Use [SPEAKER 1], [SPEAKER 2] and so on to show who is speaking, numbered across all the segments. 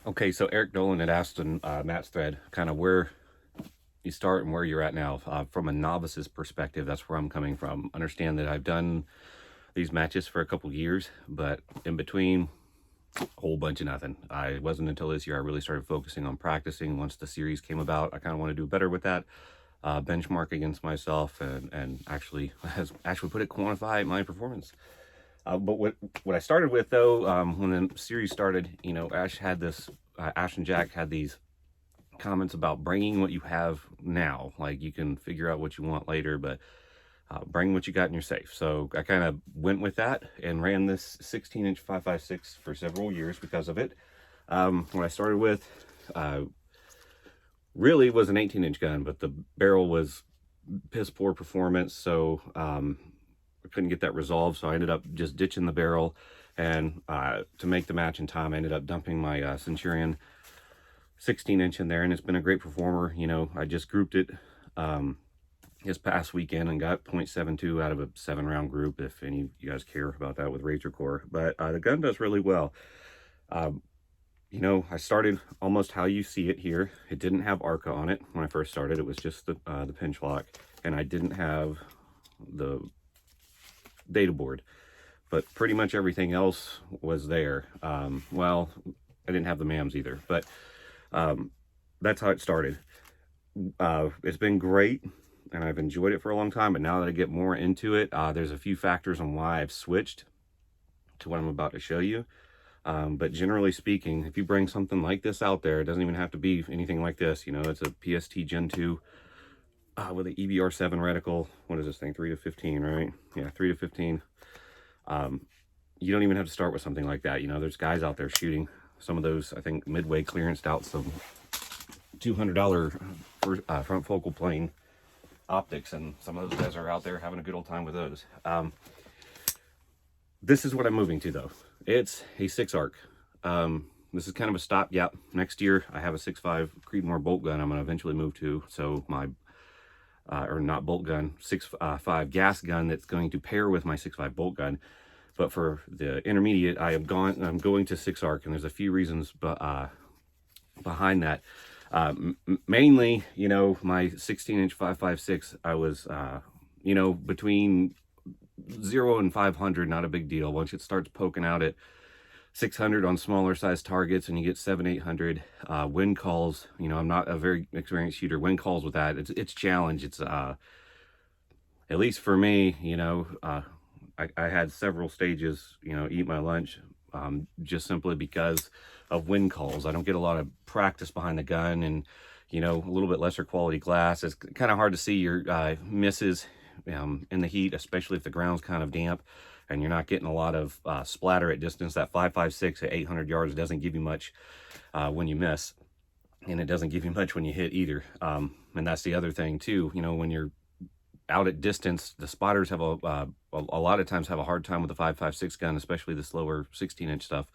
[SPEAKER 1] Okay, so Eric Dolan had asked in Matt's thread kind of where you start and where you're at now. From a novice's perspective, that's where I'm coming from. Understand that I've done these matches for a couple years, but in between, a whole bunch of nothing. I wasn't until this year I really started focusing on practicing. Once the series came about, I kind of want to do better with that. Benchmark against myself and actually put it, quantify my performance. But what I started with though, when the series started, Ash and Jack had these comments about bringing what you have now. Like, you can figure out what you want later, but bring what you got in your safe. So I kind of went with that and ran this 16-inch 5.56 for several years because of it. What I started with really was an 18-inch gun, but the barrel was piss poor performance, so I couldn't get that resolved, so I ended up just ditching the barrel. And to make the match in time, I ended up dumping my Centurion 16-inch in there, and it's been a great performer. You know, I just grouped it this past weekend and got 0.72 out of a 7-round group, if any of you guys care about that with Razor Core. But the gun does really well. You know, I started almost how you see it here. It didn't have ARCA on it when I first started. It was just the pinch lock, and I didn't have the data board, but pretty much everything else was there. Well, I didn't have the MAMs either, but that's how it started. It's been great, and I've enjoyed it for a long time, but now that I get more into it, there's a few factors on why I've switched to what I'm about to show you. But generally speaking, if you bring something like this out there, it doesn't even have to be anything like this. You know, it's a PST Gen 2 with an EBR7 reticle. What is this thing? 3 to 15, right? Yeah, 3 to 15. You don't even have to start with something like that. You know, there's guys out there shooting some of those, I think, midway clearanced out some $200 front focal plane optics, and some of those guys are out there having a good old time with those. This is what I'm moving to, though. It's a 6-arc. This is kind of a stopgap. Next year, I have a 6.5 Creedmoor bolt gun I'm going to eventually move to. So my, or not bolt gun, 6.5 gas gun that's going to pair with my 6.5 bolt gun. But for the intermediate, I'm going to 6-arc, and there's a few reasons behind that. Mainly, you know, my 16-inch 5.56, I was, you know, between 0 and 500, not a big deal. Once it starts poking out at 600 on smaller size targets and you get 700-800 wind calls, you know, I'm not a very experienced shooter. Wind calls with that, it's challenge. It's at least for me, you know, I had several stages, you know, eat my lunch, just simply because of wind calls. I don't get a lot of practice behind the gun, and, you know, a little bit lesser quality glass. It's kind of hard to see your misses in the heat, especially if the ground's kind of damp and you're not getting a lot of splatter at distance. That 5.56 at 800 yards doesn't give you much when you miss, and it doesn't give you much when you hit either. And that's the other thing too, you know, when you're out at distance, the spotters have a lot of times have a hard time with the 5.56 gun, especially the slower 16-inch stuff,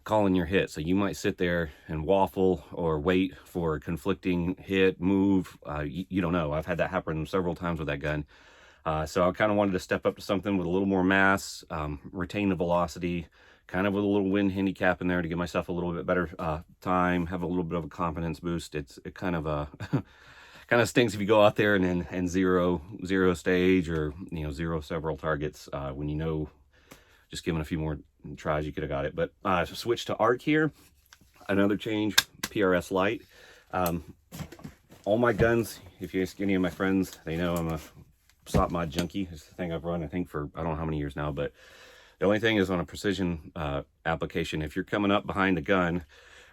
[SPEAKER 1] calling your hit. So you might sit there and waffle or wait for a conflicting hit, move. You don't know. I've had that happen several times with that gun. So I kind of wanted to step up to something with a little more mass, retain the velocity, kind of with a little wind handicap in there to give myself a little bit better time, have a little bit of a confidence boost. It kind of kind of stinks if you go out there and zero stage, or, you know, zero several targets when, you know, just given a few more tries you could have got it. But switch to arc here. Another change, PRS light. All my guns, if you ask any of my friends, they know I'm a stop mod junkie. It's the thing I've run, I think, for I don't know how many years now. But the only thing is, on a precision application, if you're coming up behind the gun,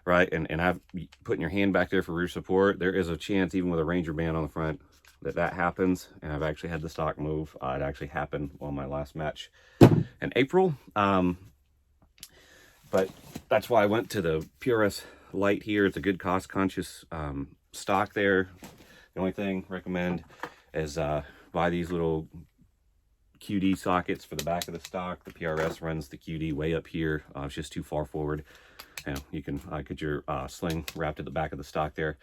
[SPEAKER 1] right, and I've putting your hand back there for rear support, there is a chance, even with a Ranger band on the front, that happens. And I've actually had the stock move. It actually happened on my last match in April. But that's why I went to the PRS light here. It's a good cost conscious stock there. The only thing I recommend is buy these little QD sockets for the back of the stock. The PRS runs the QD way up here. It's just too far forward. You know, you can get your sling wrapped at the back of the stock there.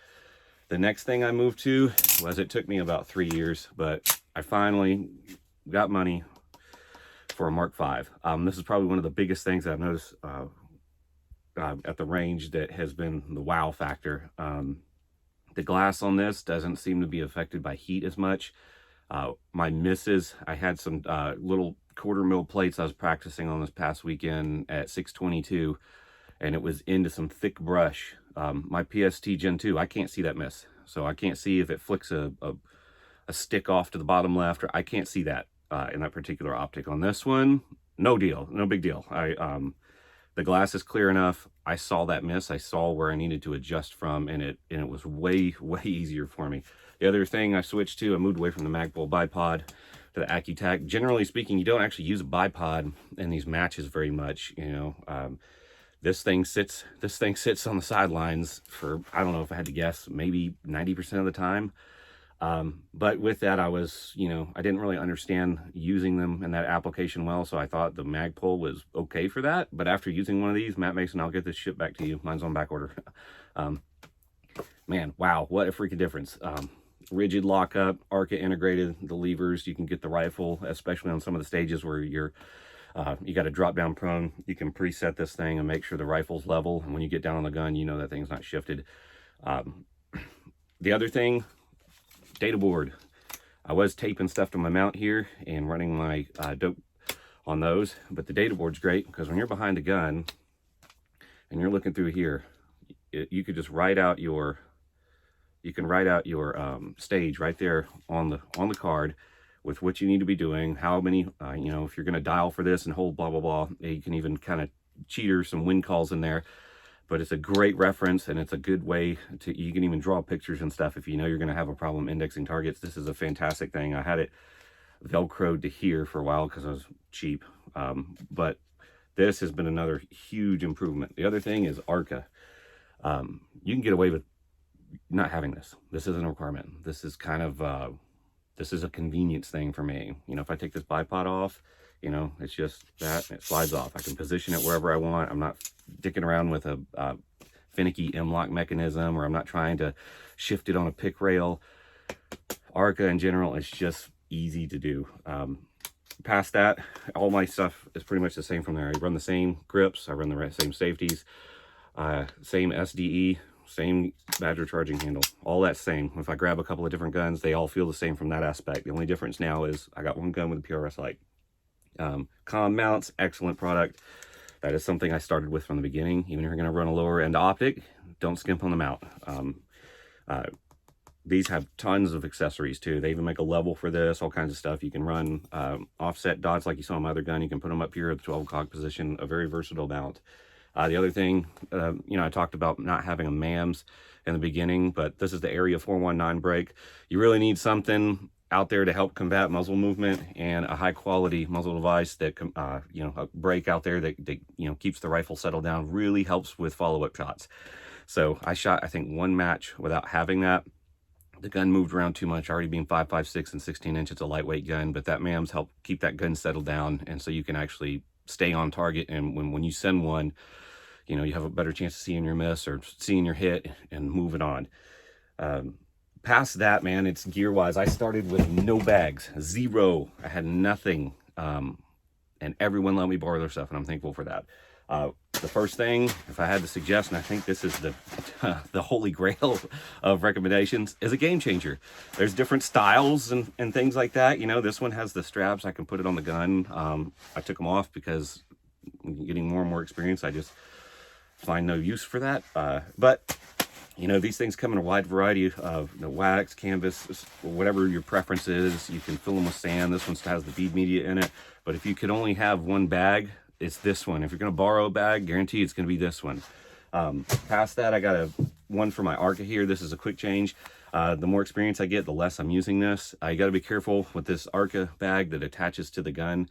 [SPEAKER 1] The next thing I moved to was, it took me about 3 years, but I finally got money for a Mark V. This is probably one of the biggest things that I've noticed at the range that has been the wow factor. The glass on this doesn't seem to be affected by heat as much. My misses, I had some little 1/4 mil plates I was practicing on this past weekend at 622, and it was into some thick brush. My PST Gen 2, I can't see that miss. So I can't see if it flicks a stick off to the bottom left, or I can't see that in that particular optic. On this one, no deal, no big deal. The glass is clear enough. I saw that miss. I saw where I needed to adjust from, and it was way easier for me. The other thing I switched to, I moved away from the Magpul bipod to the AccuTac. Generally speaking, you don't actually use a bipod in these matches very much. You know, this thing sits on the sidelines for, I don't know, if I had to guess, maybe 90% of the time. But with that, I was, you know, I didn't really understand using them in that application well, so I thought the Magpul was okay for that. But after using one of these, Matt Mason, I'll get this shipped back to you. Mine's on back order. Man, wow, what a freaking difference. Rigid lockup, ARCA integrated, the levers, you can get the rifle, especially on some of the stages where you're you got to drop down prone. You can preset this thing and make sure the rifle's level, and when you get down on the gun, you know that thing's not shifted. The other thing, data board. I was taping stuff to my mount here and running my dope on those, but the data board's great because when you're behind a gun and you're looking through here, you could just write out your stage right there on the card with what you need to be doing, how many, you know, if you're going to dial for this and hold blah, blah, blah. You can even kind of cheater some wind calls in there, but it's a great reference, and it's a good way to, you can even draw pictures and stuff if you know you're going to have a problem indexing targets. This is a fantastic thing. I had it Velcroed to here for a while because I was cheap, but this has been another huge improvement. The other thing is ARCA. You can get away with not having this. This isn't a requirement. This is kind of this is a convenience thing for me. You know, if I take this bipod off, you know, it's just that, and it slides off. I can position it wherever I want. I'm not dicking around with a finicky M-lock mechanism, or I'm not trying to shift it on a pick rail. ARCA in general is just easy to do. Past that, all my stuff is pretty much the same from there. I run the same grips, I run the same safeties, same SDE, same Badger charging handle, all that same. If I grab a couple of different guns, they all feel the same from that aspect. The only difference now is I got one gun with a PRS light. Comm mounts, excellent product. That is something I started with from the beginning. Even if you're going to run a lower end optic, don't skimp on the mount. These have tons of accessories too. They even make a level for this, all kinds of stuff. You can run offset dots like you saw on my other gun. You can put them up here at the 12 o'clock position, a very versatile mount. The other thing, you know, I talked about not having a MAMS in the beginning, but this is the Area 419 brake. You really need something out there to help combat muzzle movement, and a high quality muzzle device that, you know, a brake out there that you know, keeps the rifle settled down, really helps with follow-up shots. So I shot, I think, one match without having that. The gun moved around too much, already being 5.56 and 16 inch. It's a lightweight gun, but that MAMS help keep that gun settled down, and so you can actually stay on target. And when you send one, you know, you have a better chance of seeing your miss or seeing your hit and moving on. Past that, man, it's gear-wise. I started with no bags, zero. I had nothing, and everyone let me borrow their stuff, and I'm thankful for that. The first thing, if I had to suggest, and I think this is the holy grail of recommendations, is a game changer. There's different styles and things like that. You know, this one has the straps. I can put it on the gun. I took them off because getting more and more experience, I just find no use for that. But you know, these things come in a wide variety of, you know, wax, canvas, whatever your preference is. You can fill them with sand. This one has the bead media in it. But if you could only have one bag, it's this one. If you're going to borrow a bag, guarantee it's going to be this one. Past that, I got one for my ARCA here. This is a quick change. The more experience I get, the less I'm using this. You got to be careful with this ARCA bag that attaches to the gun.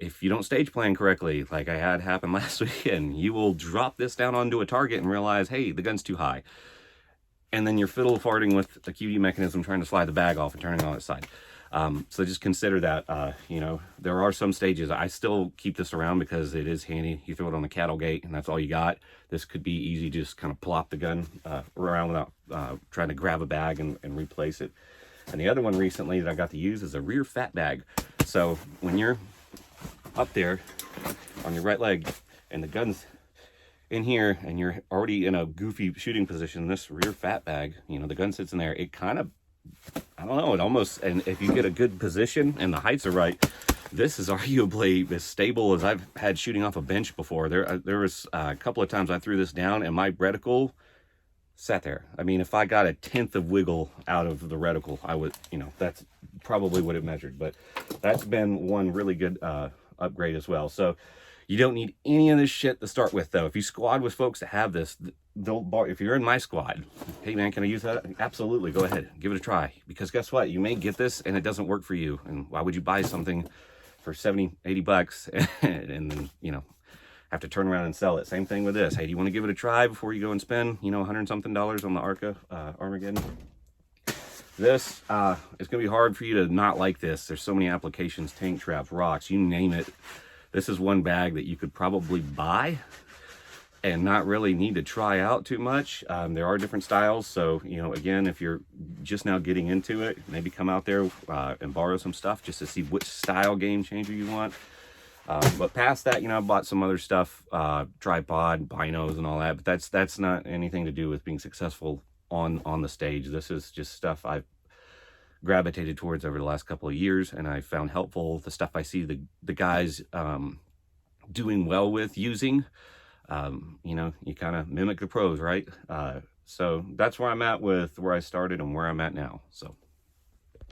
[SPEAKER 1] If you don't stage plan correctly, like I had happen last weekend, you will drop this down onto a target and realize, hey, the gun's too high. And then you're fiddle farting with a QD mechanism trying to slide the bag off and turning it on its side. So just consider that. You know, there are some stages. I still keep this around because it is handy. You throw it on the cattle gate and that's all you got. This could be easy, just kind of plop the gun around without trying to grab a bag and replace it. And the other one recently that I got to use is a rear fat bag. So when you're up there on your right leg and the gun's in here and you're already in a goofy shooting position, this rear fat bag, you know, the gun sits in there, it kind of, I don't know, it almost, and if you get a good position and the heights are right, this is arguably as stable as I've had shooting off a bench before. There was a couple of times I threw this down and my reticle sat there. I mean, if I got a tenth of wiggle out of the reticle, I would, you know, that's probably what it measured. But that's been one really good upgrade as well. So you don't need any of this shit to start with, though. If you squad with folks that have this, they'll if you're in my squad, hey man, can I use that? Absolutely, go ahead, give it a try. Because guess what? You may get this and it doesn't work for you. And why would you buy something for 70, 80 bucks and then, you know, have to turn around and sell it? Same thing with this. Hey, do you want to give it a try before you go and spend, you know, $100 something on the Armageddon? This is going to be hard for you to not like this. There's so many applications, tank traps, rocks, you name it. This is one bag that you could probably buy and not really need to try out too much. There are different styles. So, you know, again, if you're just now getting into it, maybe come out there and borrow some stuff just to see which style game changer you want. But past that, you know, I bought some other stuff, tripod, binos and all that, but that's not anything to do with being successful on the stage. This is just stuff I've gravitated towards over the last couple of years, and I found helpful. The stuff I see the guys doing well with using, you know, you kind of mimic the pros, right? So that's where I'm at with where I started and where I'm at now. So